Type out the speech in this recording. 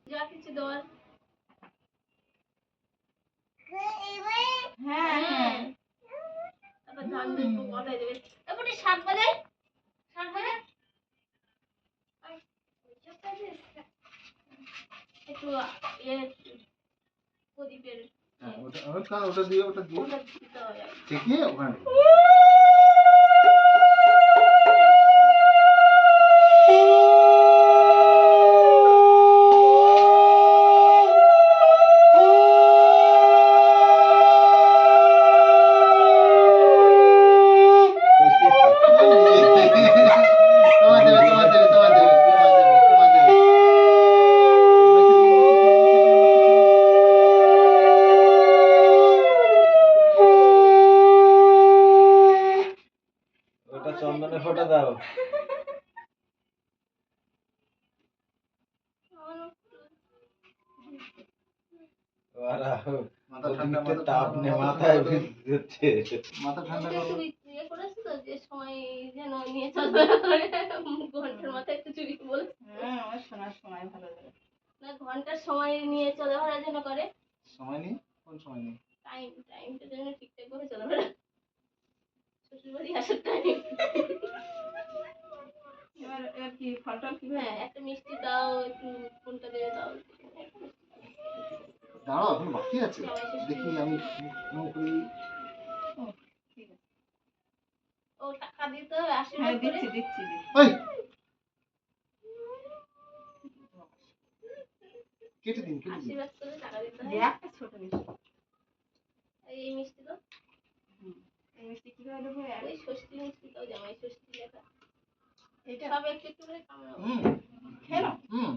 যা কিছু দেওয়ার। হ্যাঁ তারপর ধান দুটো গদাই দেবে। এবারে শাক বাজাই, শাক বাজাই। একটু প্রদীপের ওটা দিয়ে দিতে হবে। ঠিক আছে ওখানে চন্দনে ফোঁটা দাও। মাথা ঠান্ডা মাথায় দিচ্ছে। মাথা ঠান্ডা করো। ইয়ে করেছে তো যে সময় যেন নিয়ে চলবে ঘন্টার মাথায় একটু চুরি বলে। হ্যাঁ আমার শোনার সময় ভালো লাগে না ঘন্টার সময় নিয়ে চলে ওরা যেন করে। সময় নেই? কোন সময় নেই? টাইমটা যেন ঠিকঠাক ভাবে চলে ওরা। শ্বশুরবাড়ি আসার টাইম। এবার কি ফলটা কি হ্যাঁ একটা মিষ্টি দাও, একটু কোনটা দেবে দাও। দাঁড়াও এখন বাকি আছে দেখি আমি নৌকরি ও টাকা দিতে হবে হ্যাঁ আশীর্বাদ করে। দিচ্ছি এই কেটে দিন আশীর্বাদ করে টাকা দিতে হবে। একটা ছোট মিষ্টি। এই মিষ্টি তো এই মিষ্টি কিভাবে দেবো? ওই ষষ্ঠী মিষ্টি তো জামাই ষষ্ঠী লেখা। এটা সব একটু একটু করে কামড়াবো। খেলো হুম